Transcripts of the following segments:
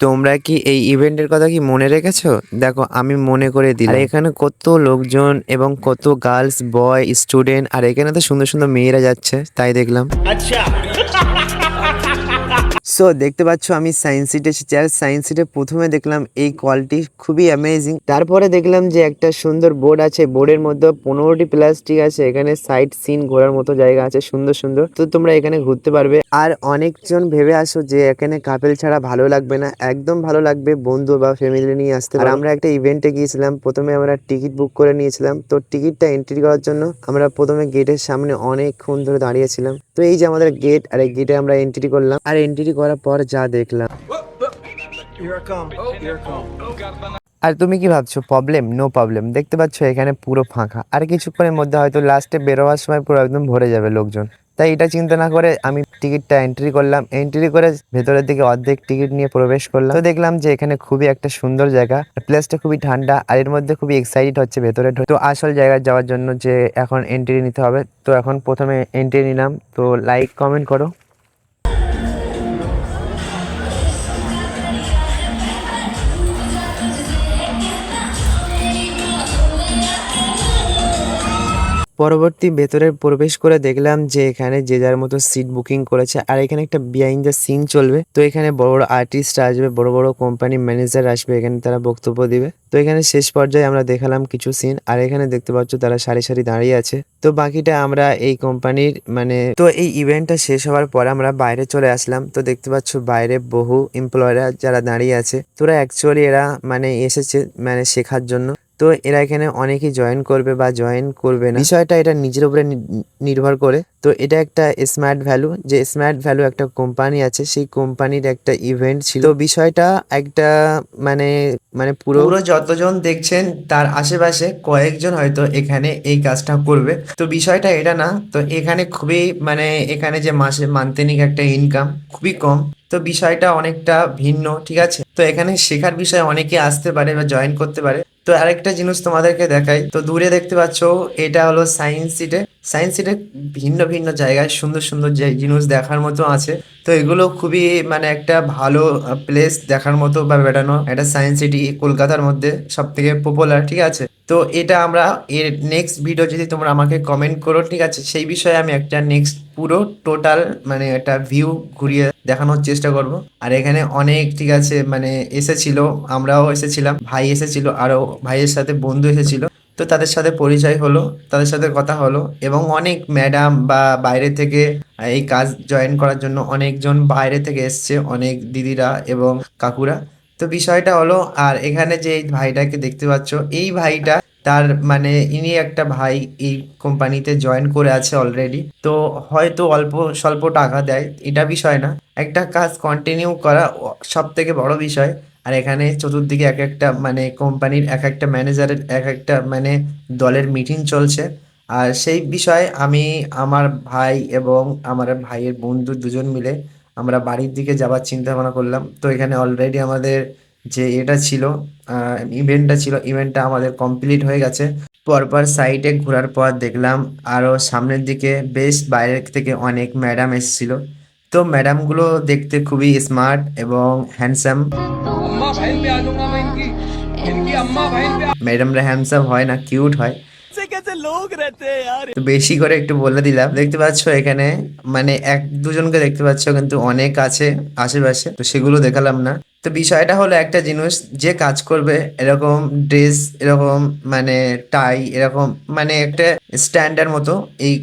তোমরা কি এই ইভেন্টের কথা কি মনে রেখেছো? দেখো আমি মনে করে দিলাম। আর এখানে কত লোকজন এবং কত গার্লস বয় স্টুডেন্ট, আর এখানে তো সুন্দর সুন্দর মেয়েরা যাচ্ছে তাই দেখলাম। अच्छा। সো দেখতে পাচ্ছ আমি সায়েন্স সিটি এসেছি, আর সায়েন্স সিটে প্রথমে দেখলাম এই কলটি খুবই অ্যামেজিং। তারপরে দেখলাম যে একটা সুন্দর বোর্ড আছে, বোর্ডের মধ্যে 15টি প্লাস্টিক আছে, এখানে সাইট সিন ঘোরার মতো জায়গা আছে সুন্দর সুন্দর। তো তোমরা এখানে ঘুরতে পারবে। আর অনেকজন ভেবে আসো যে এখানে কাপেল ছাড়া ভালো লাগবে না, একদম ভালো লাগবে, বন্ধু বা ফ্যামিলি নিয়ে আসতে পারো। আর আমরা একটা ইভেন্টে গিয়েছিলাম, প্রথমে আমরা টিকিট বুক করে নিয়েছিলাম। তো টিকিটটা এন্ট্রি করার জন্য আমরা প্রথমে গেটের সামনে অনেকক্ষণ ধরে দাঁড়িয়েছিলাম। তো এই যে আমাদের গেট, আর এই গেটে আমরা এন্ট্রি করলাম। আর এন্ট্রি করার পর যা দেখলাম, আর তুমি কি ভাবছো প্রবলেম? No problem. দেখতে পাচ্ছ এখানে পুরো ফাঁকা, আর কিছুক্ষণের মধ্যে হয়তো লাস্টে বেরোবার সময় পুরো একদম ভরে যাবে লোকজন। তাই এটা চিন্তা না করে আমি টিকিটটা এন্ট্রি করলাম। এন্ট্রি করে ভেতরের দিকে অর্ধেক টিকিট নিয়ে প্রবেশ করলাম। তো দেখলাম যে এখানে খুবই একটা সুন্দর জায়গা, প্লেসটা খুবই ঠান্ডা, আর এর মধ্যে খুবই এক্সাইটেড হচ্ছে ভেতরে তো আসল জায়গায় যাওয়ার জন্য, যে এখন এন্ট্রি নিতে হবে। তো এখন প্রথমে এন্ট্রি নিলাম। তো লাইক কমেন্ট করো। পরবর্তী ভেতরে প্রবেশ করে দেখলাম যে এখানে যে যার মতো সিট বুকিং করেছে, আর এখানে একটা বিহাইন্ড দ্য সিন চলবে। তো এখানে বড় বড় আর্টিস্ট আসবে, বড় বড় কোম্পানি ম্যানেজার আসবে, এখানে তারা বক্তব্য দিবে। তো এখানে শেষ পর্যায়ে আমরা দেখালাম কিছু সিন, আর এখানে দেখতে পাচ্ছ তারা সারি সারি দাঁড়িয়ে আছে। তো বাকিটা আমরা এই কোম্পানির তো এই ইভেন্টটা শেষ হওয়ার পর আমরা বাইরে চলে আসলাম। তো দেখতে পাচ্ছ বাইরে বহু এমপ্লয়িরা যারা দাঁড়িয়ে আছে। তোরা অ্যাকচুয়ালি এরা এসেছে শেখার জন্য। তো এরা এখানে অনেকেই জয়েন করবে বা জয়েন করবে না, বিষয়টা এটা নিজের উপরে নির্ভর করে। তো এটা একটা স্মার্ট ভ্যালু, যে স্মার্ট ভ্যালু একটা কোম্পানি আছে, সেই কোম্পানির একটা ইভেন্ট ছিল। তো বিষয়টা একটা মানে মানে পুরো পুরো যতজন দেখছেন তার আশেপাশে কয়েকজন হয়তো এখানে এই কাজটা করবে। তো বিষয়টা এটা না। তো এখানে খুবই এখানে যে মাসে মান্থেনিক একটা ইনকাম খুবই কম। তো বিষয়টা অনেকটা ভিন্ন, ঠিক আছে। তো এখানে শেখার বিষয়ে অনেকে আসতে পারে বা জয়েন করতে পারে। তো আরেকটা জিনিস তোমাদেরকে দেখাই। তো দূরে দেখতে পাচ্ছ এটা হলো সায়েন্স সিটি। সায়েন্স সিটি ভিন্ন ভিন্ন জায়গায় সুন্দর সুন্দর যে জিনিস দেখার মতো আছে। তো এগুলো খুবই একটা ভালো প্লেস দেখার মতো বা বেড়ানো। এটা সায়েন্স সিটি কলকাতার মধ্যে সব থেকে পপুলার, ঠিক আছে। তো এটা আমরা এর নেক্সট ভিডিও যদি তোমরা আমাকে কমেন্ট করো, ঠিক আছে, সেই বিষয়ে আমি একটা নেক্সট পুরো টোটাল একটা ভিউ ঘুরিয়ে দেখানোর চেষ্টা করব। আর এখানে অনেক, ঠিক আছে, এসেছিল, আমরাও এসেছিলাম, ভাই এসেছিল, আরো ভাইয়ের সাথে বন্ধু এসেছিল। তো তাদের সাথে পরিচয় হলো, তাদের সাথে কথা হলো, এবং অনেক ম্যাডাম বা বাইরে থেকে এই কাজ জয়েন করার জন্য অনেকজন বাইরে থেকে এসছে, অনেক দিদিরা এবং কাকুরা। তো বিষয়টা হলো, আর এখানে যে এই ভাইটাকে দেখতে পাচ্ছ, এই ভাইটা তার ইনি একটা ভাই এই কোম্পানিতে জয়েন করে আছে অলরেডি। তো হয়তো অল্প স্বল্প টাকা দেয়, এটা বিষয় না, একটা কাজ কন্টিনিউ করা সব থেকে বড় বিষয়। আর এখানে চতুর্দিকে এক একটা কোম্পানির এক একটা ম্যানেজারের এক একটা দলের মিটিং চলছে। আর সেই বিষয়ে আমি, আমার ভাই এবং আমার ভাইয়ের বন্ধু দুজন মিলে আমরা বাড়ির দিকে যাবার চিন্তা ভাবনা করলাম। তো এখানে অলরেডি আমাদের যে এটা ছিল, ইভেন্টটা ছিল, ইভেন্টটা আমাদের কমপ্লিট হয়ে গেছে। পরপর সাইডে ঘোরার পর দেখলাম আরো সামনের দিকে বেশ বাইরের থেকে অনেক ম্যাডাম এসেছিল। তো ম্যাডামগুলো দেখতে খুবই স্মার্ট এবং হ্যান্ডসাম। अम्मा बहन पे आ जाऊंगा मैं इनकी इनकी अम्मा बहन पे। ম্যাডামরা হ্যান্ডসাম হয় না, কিউট হয়। ऐसे कैसे लोग रहते हैं यार। তো বেশি করে একটু বলে দিলাম। দেখতে পাচ্ছ এখানে এক দুজনকে দেখতে পাচ্ছ, কিন্তু অনেক আছে আশেপাশে, তো সেগুলো দেখালাম না। তো বিষয়টা হলো একটা জিনিস, যে কাজ করবে এরকম ড্রেস, এরকম টাই, এরকম একটা স্ট্যান্ডার্ড মতো এই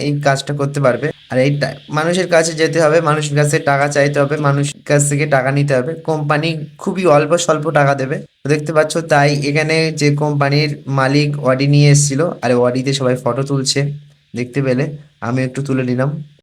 এই কাজটা করতে পারবে। আর এই মানুষের কাছে যেতে হবে, মানুষের কাছে টাকা চাইতে হবে, মানুষের কাছ থেকে টাকা নিতে হবে। কোম্পানি খুবই অল্প স্বল্প টাকা দেবে। তো দেখতে পাচ্ছ, তাই এখানে যে কোম্পানির মালিক অডি নিয়ে এসেছিল, আর অডিতে সবাই ফটো তুলছে, দেখতে পেলে আমি একটু তুলে নিলাম।